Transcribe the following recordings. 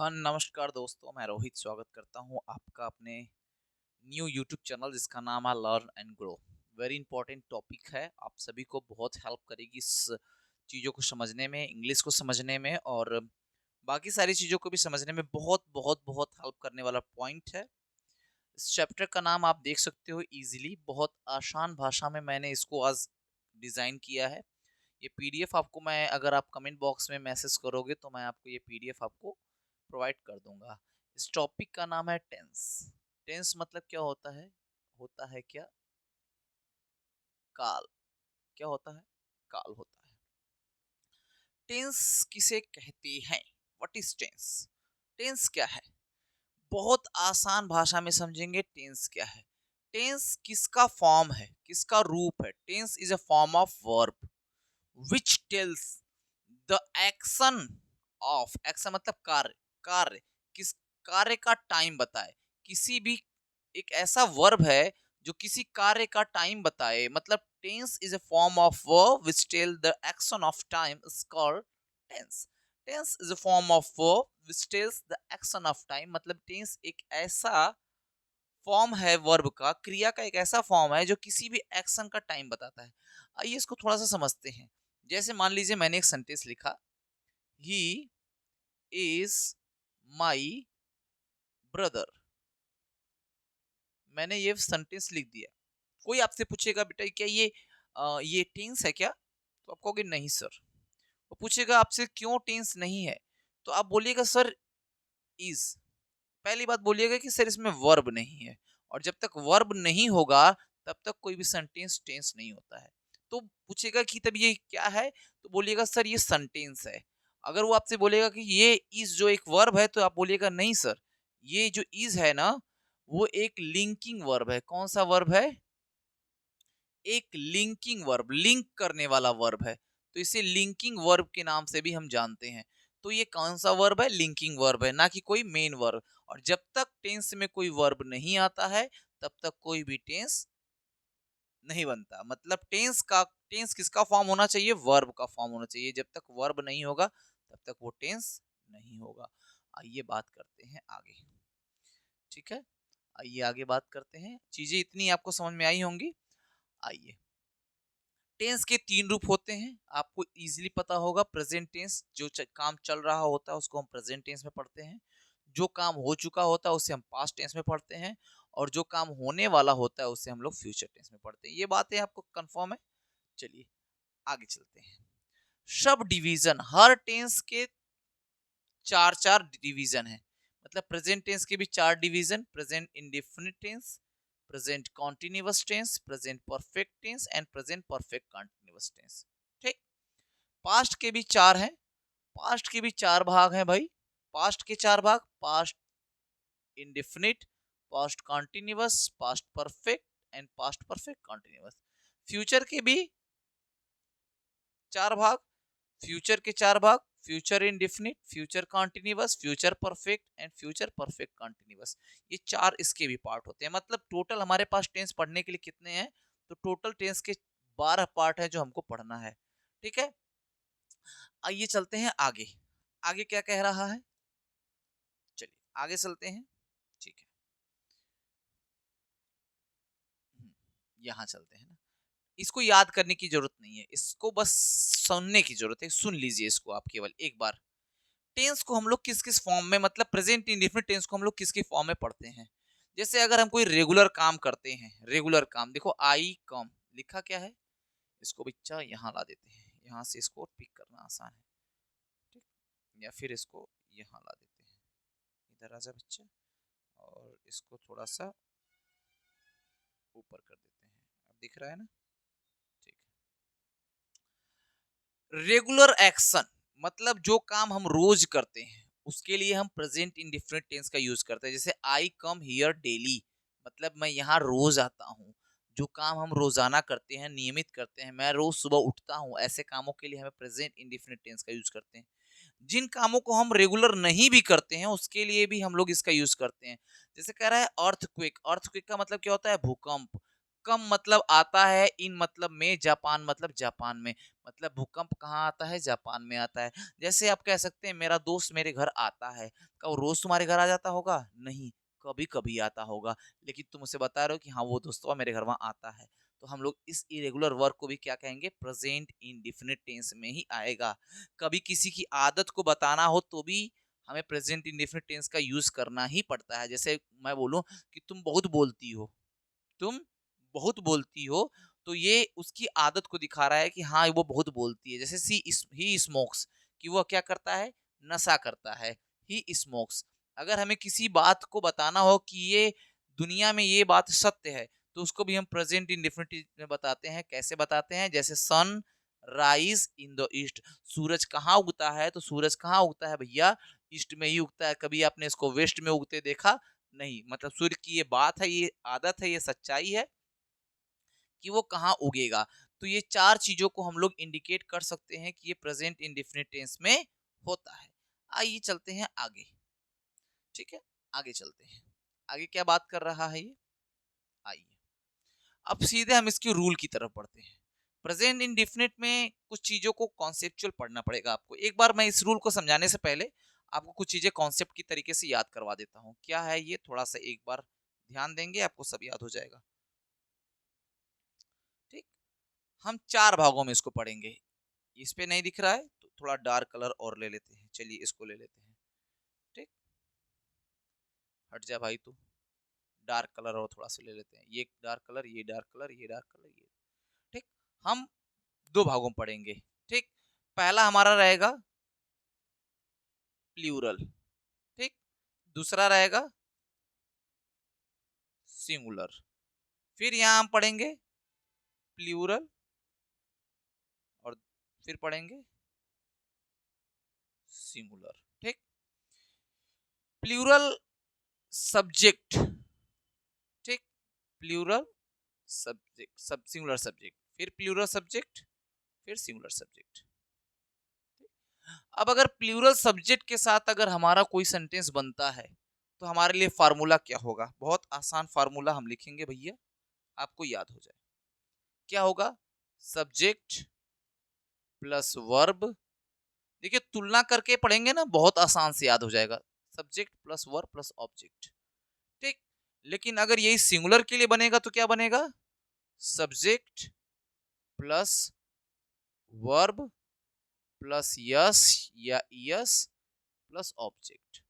हाँ, नमस्कार दोस्तों, मैं रोहित स्वागत करता हूँ आपका अपने न्यू यूट्यूब चैनल जिसका नाम है learn and grow. Very important topic है, आप सभी को बहुत हेल्प करेगी इस चीज़ों को समझने में, इंग्लिश को समझने में और बाकी सारी चीज़ों को भी समझने में बहुत बहुत बहुत हेल्प करने वाला पॉइंट है। इस चैप्टर का नाम आप देख सकते हो इजीली, बहुत आसान भाषा में मैंने इसको आज डिज़ाइन किया है। ये पीडीएफ आपको मैं अगर आप कमेंट बॉक्स में मैसेज करोगे तो मैं आपको ये पीडीएफ आपको प्रोवाइड कर दूंगा। इस टॉपिक का नाम है टेंस। टेंस मतलब क्या होता है? होता है क्या? काल। क्या होता है? काल होता है। टेंस किसे कहते हैं? What is tense? टेंस क्या है? बहुत आसान भाषा में समझेंगे टेंस क्या है। टेंस किसका फॉर्म है, किसका रूप है? Tense is a form of verb which tells the action of, action मतलब कार्य, कार्य किस कार्य का टाइम बताए। किसी भी एक ऐसा वर्ब है जो किसी कार्य का टाइम बताए, मतलब tense is a form of verb which tell the action of time is called tense. Tense is a form of verb which tells the action of time, मतलब टेंस एक ऐसा फॉर्म है वर्ब का, क्रिया का एक ऐसा फॉर्म है जो किसी भी एक्शन का टाइम बताता है। आइए इसको थोड़ा सा समझते हैं। जैसे मान लीजिए मैंने एक सेंटेंस लिखा, ही इज माई ब्रदर। मैंने ये सेंटेंस लिख दिया। कोई आपसे पूछेगा बेटा क्या ये टेंस है क्या, तो आप कहोगे नहीं सर। वो पूछेगा आपसे क्यों टेंस नहीं है, तो आप बोलिएगा सर इज। पहली बात बोलिएगा कि सर इसमें वर्ब नहीं है, और जब तक वर्ब नहीं होगा तब तक कोई भी सेंटेंस टेंस नहीं होता है। तो पूछेगा कि तब ये क्या है, तो बोलिएगा सर ये सेंटेंस है। अगर वो आपसे बोलेगा कि ये इज जो एक वर्ब है, तो आप बोलिएगा नहीं सर, ये जो इज है ना वो एक लिंकिंग वर्ब है। कौन सा वर्ब है? एक लिंकिंग वर्ब, लिंक करने वाला वर्ब है, तो इसे लिंकिंग वर्ब के नाम से भी हम जानते हैं। तो ये कौन सा वर्ब है? लिंकिंग वर्ब है, ना कि कोई मेन वर्ब। और जब तक टेंस में कोई वर्ब नहीं आता है तब तक कोई भी टेंस नहीं बनता। मतलब टेंस किसका फॉर्म होना चाहिए? वर्ब का फॉर्म होना चाहिए। जब तक वर्ब नहीं होगा तब तक वो टेंस नहीं होगा। आइए बात करते हैं आगे। ठीक है, आइए आगे बात करते हैं। चीजें इतनी आपको समझ में आई होंगी। आइए, टेंस के तीन रूप होते हैं, आपको इजीली पता होगा। प्रेजेंट टेंस, जो काम चल रहा होता है उसको हम प्रेजेंट टेंस में पढ़ते हैं। जो काम हो चुका होता है उसे हम पास्ट टेंस में पढ़ते हैं, और जो काम होने वाला होता है उसे हम लोग फ्यूचर टेंस में पढ़ते हैं। ये बातें आपको कंफर्म है? चलिए आगे चलते हैं। सब डिवीजन, हर टेंस के चार चार डिवीजन है। मतलब प्रेजेंट टेंस के भी चार division: present indefinite tense, present continuous tense, present perfect tense and present perfect continuous tense. ठीक। पास्ट के भी चार हैं। पास्ट के भी चार भाग हैं भाई। पास्ट के चार भाग: past indefinite, past continuous, past perfect and past perfect continuous. Future के भी चार भाग। फ्यूचर के चार भाग: future indefinite, future continuous, future perfect and future perfect continuous. ये चार इसके भी पार्ट होते हैं। मतलब टोटल हमारे पास टेंस पढ़ने के लिए कितने हैं? तो टोटल टेंस के 12 पार्ट है जो हमको पढ़ना है। ठीक है, आइए चलते हैं आगे। आगे क्या कह रहा है, चलिए आगे चलते हैं। ठीक है, यहाँ चलते हैं ना। इसको याद करने की जरूरत नहीं है, इसको बस सुनने की जरूरत है। सुन लीजिए इसको आप केवल एक बार। टेंस को हम लोग किस किस फॉर्म में, मतलब प्रेजेंट इंडेफिनिट टेंस को हम लोग किस किस फॉर्म में पढ़ते हैं? जैसे अगर हम कोई रेगुलर काम करते हैं, रेगुलर काम देखो, आई कम लिखा क्या है, इसको बच्चा यहाँ ला देते हैं, यहाँ से इसको पिक करना आसान है। ठीक, या फिर इसको यहाँ ला देते हैं, इधर आजा बच्चा, और इसको थोड़ा सा ऊपर कर देते हैं। अब दिख रहा है ना? ठीक है। रेगुलर एक्शन मतलब जो काम हम रोज करते हैं उसके लिए हम प्रेजेंट इंडिफरेंट टेंस का यूज करते हैं। जैसे आई कम हियर डेली, मतलब मैं यहाँ रोज आता हूँ। जो काम हम रोजाना करते हैं, नियमित करते हैं, मैं रोज सुबह उठता हूँ, ऐसे कामों के लिए हमें प्रेजेंट इंडिफिनिट टेंस का यूज करते हैं। जिन कामों को हम रेगुलर नहीं भी करते हैं उसके लिए भी हम लोग इसका यूज करते हैं। जैसे कह रहा है अर्थक्वेक, अर्थक्वेक का मतलब क्या होता है? भूकंप। कम मतलब आता है इन मतलब में, जापान मतलब जापान में। मतलब भूकंप कहाँ आता है? जापान में आता है। जैसे आप कह सकते हैं मेरा दोस्त मेरे घर आता है, क्या वो रोज तुम्हारे घर आ जाता होगा? नहीं, कभी कभी आता होगा। लेकिन तुम उसे बता रहे हो कि हाँ वो दोस्तवा मेरे घर वहां आता है, तो हम लोग इस इरेगुलर वर्क को भी क्या कहेंगे? प्रेजेंट इंडेफिनिट टेंस में ही आएगा। कभी किसी की आदत को बताना हो तो भी हमें प्रेजेंट इंडेफिनिट टेंस का यूज करना ही पड़ता है। जैसे मैं बोलूं कि तुम बहुत बोलती हो, तुम बहुत बोलती हो, तो ये उसकी आदत को दिखा रहा है कि हाँ वो बहुत बोलती है। जैसे ही स्मोक्स, कि वो क्या करता है? नशा करता है। ही स्मोक्स। अगर हमें किसी बात को बताना हो कि ये दुनिया में ये बात सत्य है, तो उसको भी हम प्रेजेंट इंडेफिनिट में बताते हैं। कैसे बताते हैं? जैसे sun rise in the east, सूरज कहाँ उगता है? तो सूरज कहाँ उगता है भैया? ईस्ट में ही उगता है। कभी आपने इसको वेस्ट में उगते देखा? नहीं। मतलब सूर्य की ये बात है, ये आदत है, ये सच्चाई है कि वो कहाँ उगेगा। तो ये चार चीजों को हम लोग इंडिकेट कर सकते हैं कि ये प्रेजेंट इंडेफिनिट टेंस में होता है। आइए चलते हैं आगे। ठीक है, आगे चलते हैं। आगे क्या बात कर रहा है ये? आइए अब सीधे हम इसकी रूल की तरफ बढ़ते हैं। प्रेजेंट इंडेफिनिट में कुछ चीजों को कॉन्सेप्चुअल पढ़ना पड़ेगा आपको। एक बार मैं इस रूल को समझाने से पहले आपको कुछ चीजें कॉन्सेप्ट की तरीके से याद करवा देता हूँ। क्या है ये? थोड़ा सा एक बार ध्यान देंगे, आपको सब याद हो जाएगा। ठीक, हम चार भागों में इसको पढ़ेंगे। इस पे नहीं दिख रहा है तो थोड़ा डार्क कलर और ले लेते हैं। चलिए इसको ले लेते हैं। ठीक, हट जा भाई तू। डार्क कलर और थोड़ा सा ले लेते हैं। ये डार्क कलर, ये डार्क कलर, ये डार्क कलर, ये। ठीक, हम दो भागों में पढ़ेंगे। ठीक, पहला हमारा रहेगा प्लूरल। ठीक, दूसरा रहेगा सिंगुलर। फिर यहां हम पढ़ेंगे प्लूरल और फिर पढ़ेंगे सिंगुलर। ठीक, प्लूरल सब्जेक्ट। ठीक, प्लूरल सब्जेक्ट, सब सिंगुलर सब्जेक्ट, फिर प्लूरल सब्जेक्ट, फिर सिंगुलर सब्जेक्ट। अब अगर प्लूरल सब्जेक्ट के साथ अगर हमारा कोई सेंटेंस बनता है तो हमारे लिए फार्मूला क्या होगा? बहुत आसान फार्मूला हम लिखेंगे भैया, आपको याद हो जाए। क्या होगा? Subject plus verb. देखिए तुलना करके पढ़ेंगे ना, बहुत आसान से याद हो जाएगा। Subject plus verb plus object. ठीक, लेकिन अगर यही सिंगुलर के लिए बनेगा तो क्या बनेगा? Subject plus verb plus yes या यस प्लस ऑब्जेक्ट।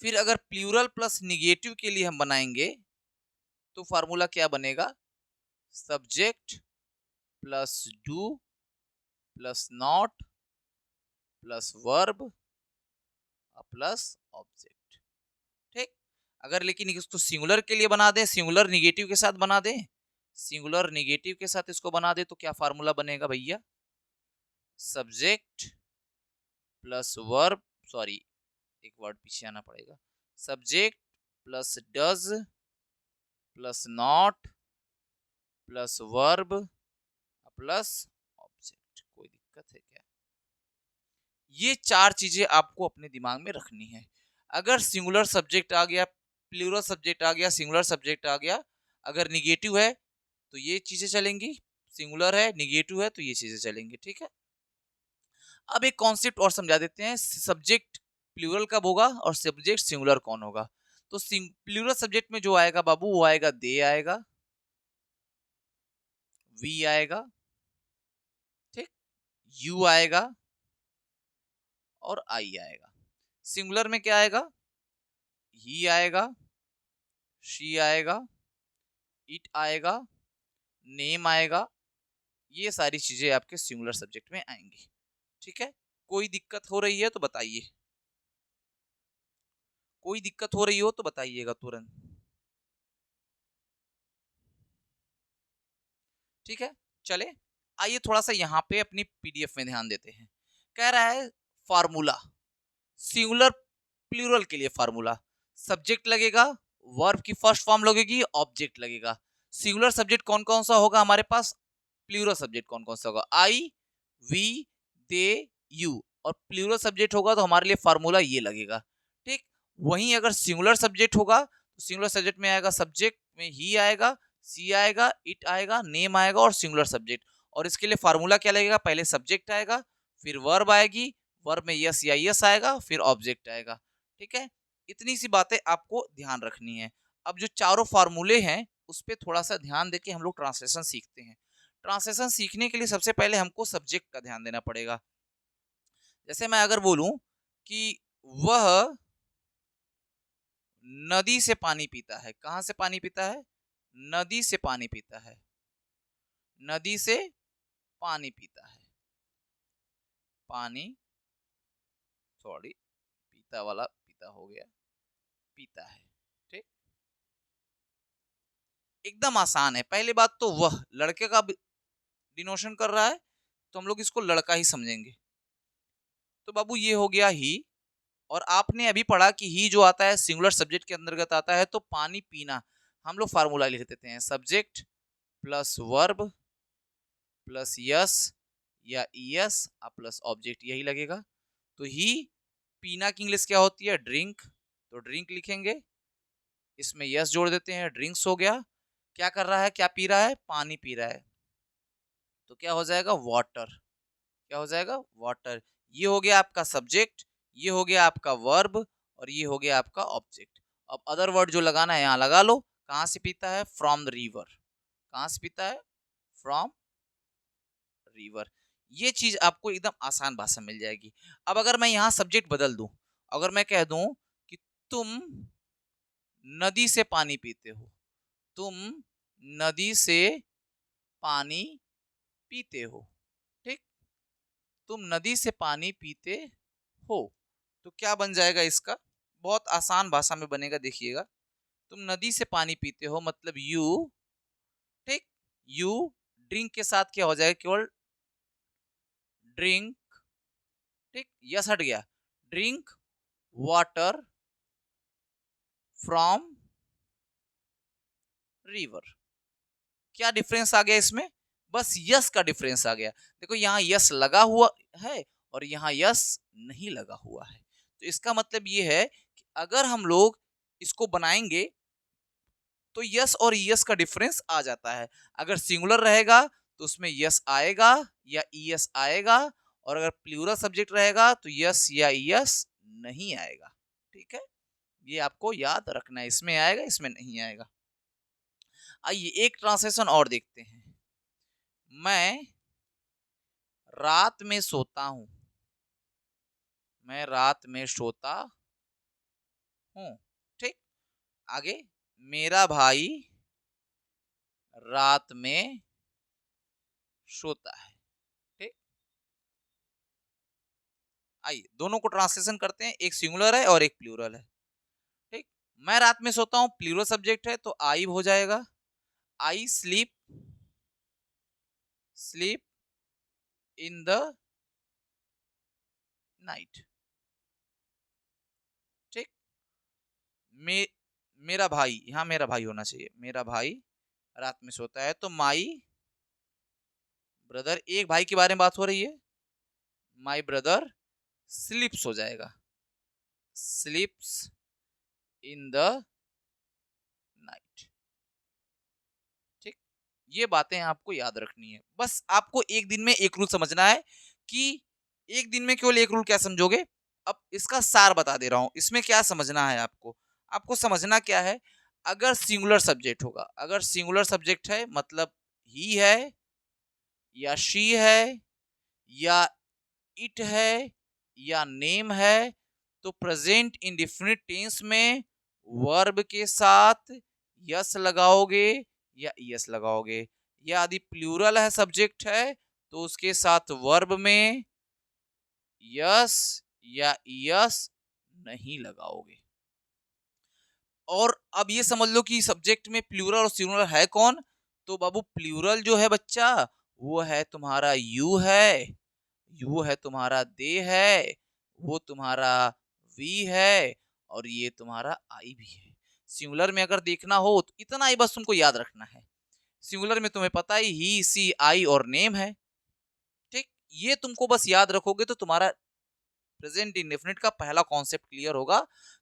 फिर अगर प्लूरल प्लस निगेटिव के लिए हम बनाएंगे तो फार्मूला क्या बनेगा? Subject plus do plus not plus verb plus object. ठीक, अगर लेकिन इसको सिंगुलर के लिए बना दें, सिंगुलर निगेटिव के साथ बना दें, सिंगुलर निगेटिव के साथ इसको बना दे तो क्या फार्मूला बनेगा भैया? सब्जेक्ट प्लस वर्ब, सॉरी एक वर्ड पीछे आना पड़ेगा। Subject plus does plus not plus verb plus object. कोई दिक्कत है क्या? ये चार चीजें आपको अपने दिमाग में रखनी है। अगर सिंगुलर सब्जेक्ट आ गया, प्लूरल सब्जेक्ट आ गया, सिंगुलर सब्जेक्ट आ गया, अगर निगेटिव है तो ये चीजें चलेंगी, सिंगुलर है निगेटिव है तो ये चीजें चलेंगी। ठीक है, अब एक कॉन्सेप्ट और समझा देते हैं। सब्जेक्ट प्लूरल कब होगा और सब्जेक्ट सिंगुलर कौन होगा? तो प्लूरल सब्जेक्ट में जो आएगा बाबू वो आएगा दे आएगा, वी आएगा, ठीक, यू आएगा और आई आएगा। सिंगुलर में क्या आएगा? ही आएगा, शी आएगा, इट आएगा, नेम आएगा। ये सारी चीजें आपके सिंगुलर सब्जेक्ट में आएंगी। ठीक है, कोई दिक्कत हो रही है तो बताइए, कोई दिक्कत हो रही हो तो बताइएगा तुरंत। ठीक है, चले आइए थोड़ा सा यहाँ पे अपनी पीडीएफ में ध्यान देते हैं। कह रहा है फार्मूला सिंगुलर प्लूरल के लिए फार्मूला, सब्जेक्ट लगेगा, वर्ब की फर्स्ट फॉर्म लगेगी, ऑब्जेक्ट लगेगा। सिंगुलर सब्जेक्ट कौन कौन सा होगा हमारे पास? प्लूरल सब्जेक्ट कौन कौन सा होगा? आई, वी, दे, यू। और प्लूरल सब्जेक्ट होगा तो हमारे लिए फार्मूला ये लगेगा। ठीक, वहीं अगर सिंगुलर सब्जेक्ट होगा तो सिंगुलर सब्जेक्ट में आएगा, सब्जेक्ट में ही आएगा, सी आएगा, इट आएगा, नेम आएगा और सिंगुलर सब्जेक्ट। और इसके लिए फार्मूला क्या लगेगा, पहले सब्जेक्ट आएगा, फिर वर्ब आएगी, वर्ब में यस या यस आएगा, फिर ऑब्जेक्ट आएगा। ठीक है, इतनी सी बातें आपको ध्यान रखनी है। अब जो चारों फार्मूले हैं उस पर थोड़ा सा ध्यान देके हम लोग ट्रांसलेशन सीखते हैं। ट्रांसलेशन सीखने के लिए सबसे पहले हमको सब्जेक्ट का ध्यान देना पड़ेगा। जैसे मैं अगर बोलूं कि वह नदी से पानी पीता है, कहां से पानी पीता है, नदी से पानी पीता है, नदी से पानी पीता है, पानी, सॉरी पीता वाला पीता हो गया, पीता है। ठीक, एकदम आसान है। पहली बात तो वह लड़के का डिनोशन कर रहा है तो हम लोग इसको लड़का ही समझेंगे। तो बाबू ये हो गया ही। और आपने अभी पढ़ा कि ही जो आता है सिंगुलर सब्जेक्ट के अंतर्गत आता है, तो पानी पीना हम लोग फार्मूला लिख देते हैं, subject plus verb plus yes या ईएस प्लस ऑब्जेक्ट, यही लगेगा। तो ही पीना की इंग्लिश क्या होती है, ड्रिंक, तो ड्रिंक लिखेंगे, इसमें यस जोड़ देते हैं, ड्रिंक्स हो गया। क्या कर रहा है, क्या पी रहा है, पानी पी रहा है, तो क्या हो जाएगा, वाटर, क्या हो जाएगा, वाटर। ये हो गया आपका सब्जेक्ट, ये हो गया आपका वर्ब और ये हो गया आपका ऑब्जेक्ट। अब अदर वर्ड जो लगाना है यहाँ लगा लो। कहां से पीता है, फ्रॉम द रिवर, कहां से पीता है, फ्रॉम रिवर। ये चीज आपको एकदम आसान भाषा मिल जाएगी। अब अगर मैं यहाँ सब्जेक्ट बदल दूं, अगर मैं कह दूं कि तुम नदी से पानी पीते हो, तुम नदी से पानी पीते हो, ठीक, तुम नदी से पानी पीते हो, तो क्या बन जाएगा इसका, बहुत आसान भाषा में बनेगा, देखिएगा। तुम नदी से पानी पीते हो मतलब यू, ठीक, यू ड्रिंक के साथ क्या हो जाएगा, केवल ड्रिंक, ठीक, यस हट गया, ड्रिंक वाटर फ्रॉम रिवर। क्या डिफरेंस आ गया इसमें, बस यस का डिफरेंस आ गया। देखो यहाँ यस लगा हुआ है और यहाँ यस नहीं लगा हुआ है। तो इसका मतलब ये है कि अगर हम लोग इसको बनाएंगे तो यस और यस का डिफरेंस आ जाता है। अगर सिंगुलर रहेगा तो उसमें यस आएगा या ईएस आएगा, और अगर प्लूरल सब्जेक्ट रहेगा तो यस या ईएस नहीं आएगा। ठीक है, ये आपको याद रखना है, इसमें आएगा इसमें नहीं आएगा। आइए एक ट्रांसलेशन और देखते हैं। मैं रात में सोता हूं, मैं रात में सोता हूं, ठीक, आगे, मेरा भाई रात में सोता है, ठीक। आइए दोनों को ट्रांसलेशन करते हैं, एक सिंगुलर है और एक प्लूरल है, ठीक। मैं रात में सोता हूं प्लूरल सब्जेक्ट है तो आई हो जाएगा, I sleep, sleep in the night, ठीक। मे मेरा भाई, यहां मेरा भाई होना चाहिए, मेरा भाई रात में सोता है, तो माई ब्रदर, एक भाई के बारे में बात हो रही है, माई ब्रदर स्लीप्स हो जाएगा, स्लीप्स इन द नाइट, ठीक। ये बातें आपको याद रखनी है। बस आपको एक दिन में एक रूल समझना है कि एक दिन में केवल एक रूल क्या समझोगे। अब इसका सार बता दे रहा हूं, इसमें क्या समझना है आपको, आपको समझना क्या है, अगर सिंगुलर सब्जेक्ट होगा, अगर सिंगुलर सब्जेक्ट है मतलब ही है या शी है या इट है या नेम है, तो प्रेजेंट इंडेफिनिट टेंस में वर्ब के साथ यस लगाओगे या ईएस लगाओगे, या यदि प्लूरल है सब्जेक्ट है तो उसके साथ वर्ब में यस या ईएस नहीं लगाओगे। और अब ये समझ लो कि सब्जेक्ट में प्लूरल और सिंगुलर है कौन, तो बाबू प्लूरल जो है बच्चा वो है तुम्हारा यू है, यू है तुम्हारा दे है, वो तुम्हारा वी है और ये तुम्हारा आई भी है। सिंगुलर में अगर देखना हो तो इतना ही बस तुमको याद रखना है, सिंगुलर में तुम्हें पता ही सी आई और नेम है, ठीक। ये तुमको बस याद रखोगे तो तुम्हारा प्रेजेंट इंडेफिनिट का पहला कॉन्सेप्ट क्लियर होगा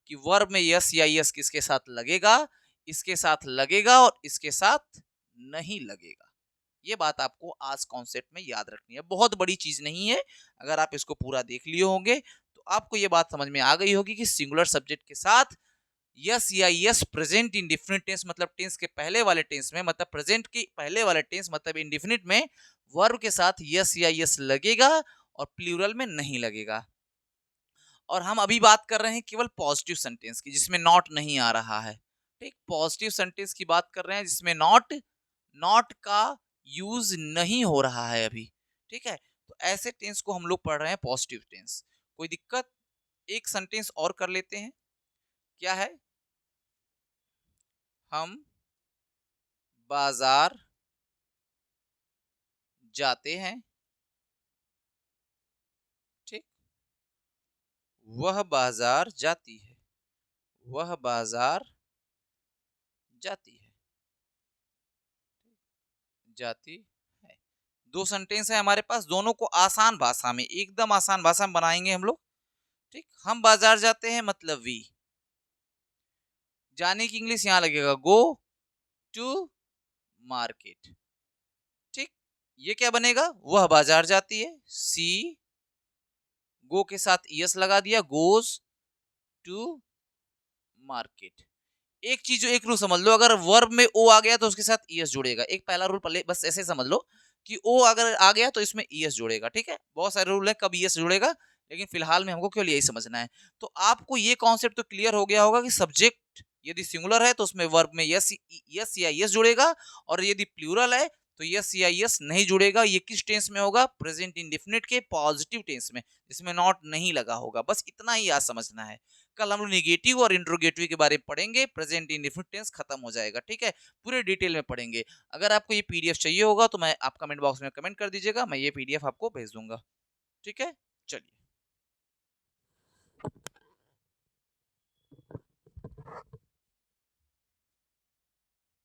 कि वर्ब में यस या यस किसके साथ लगेगा, इसके साथ लगेगा और इसके साथ नहीं लगेगा। ये बात आपको आज कॉन्सेप्ट में याद रखनी है, बहुत बड़ी चीज नहीं है। अगर आप इसको पूरा देख लिए होंगे तो आपको ये बात समझ में आ गई होगी कि सिंगुलर सब्जेक्ट के साथ यस या यस प्रेजेंट इंडेफिनिट टेंस मतलब टेंस के पहले वाले टेंस में, मतलब प्रेजेंट के पहले वाले टेंस मतलब इंडेफिनिट में वर्ब के साथ यस या यस लगेगा और प्लूरल में नहीं लगेगा। और हम अभी बात कर रहे हैं केवल पॉजिटिव सेंटेंस की जिसमें नॉट नहीं आ रहा है। ठीक, पॉजिटिव सेंटेंस की बात कर रहे हैं जिसमें नॉट नॉट का यूज नहीं हो रहा है अभी। ठीक है, तो ऐसे टेंस को हम लोग पढ़ रहे हैं पॉजिटिव टेंस। कोई दिक्कत? एक सेंटेंस और कर लेते हैं। क्या है? हम बाजार जाते हैं। ठीक, वह बाजार जाती है। वह बाजार जाती है, जाती है। दो सेंटेंस है हमारे पास, दोनों को आसान भाषा में, एकदम आसान भाषा में बनाएंगे हम लोग। ठीक, हम बाजार जाते हैं मतलब वी, जाने की इंग्लिश यहां लगेगा गो टू मार्केट। ठीक, ये क्या बनेगा? वह बाजार जाती है, सी गो के साथ यस लगा दिया, गोज टू मार्केट। एक चीज एक रूल समझ लो, अगर वर्ब में ओ आ गया तो उसके साथ ईएस जुड़ेगा। एक पहला रूल पहले बस ऐसे समझ लो कि ओ अगर आ गया तो इसमें ईएस जुड़ेगा। ठीक है, बहुत सारे रूल है कब ईएस जुड़ेगा, लेकिन फिलहाल में हमको केवल यही समझना है। तो आपको ये कॉन्सेप्ट तो क्लियर हो गया होगा कि सब्जेक्ट यदि सिंगुलर है तो उसमें वर्ब में यस यस या यस जुड़ेगा, और यदि प्लूरल है तो यस या यस नहीं जुड़ेगा। ये किस टेंस में होगा? प्रेजेंट इंडेफिनिट के पॉजिटिव टेंस में, जिसमें नॉट नहीं लगा होगा। बस इतना ही याद समझना है। कल हम लोग निगेटिव और इंट्रोगेटिव के बारे में पढ़ेंगे, प्रेजेंट इंडेफिनिट टेंस खत्म हो जाएगा। ठीक है, पूरे डिटेल में पढ़ेंगे। अगर आपको ये पीडीएफ चाहिए होगा तो मैं आप कमेंट बॉक्स में कमेंट कर दीजिएगा, मैं ये पीडीएफ आपको भेज दूंगा। ठीक है, चलिए।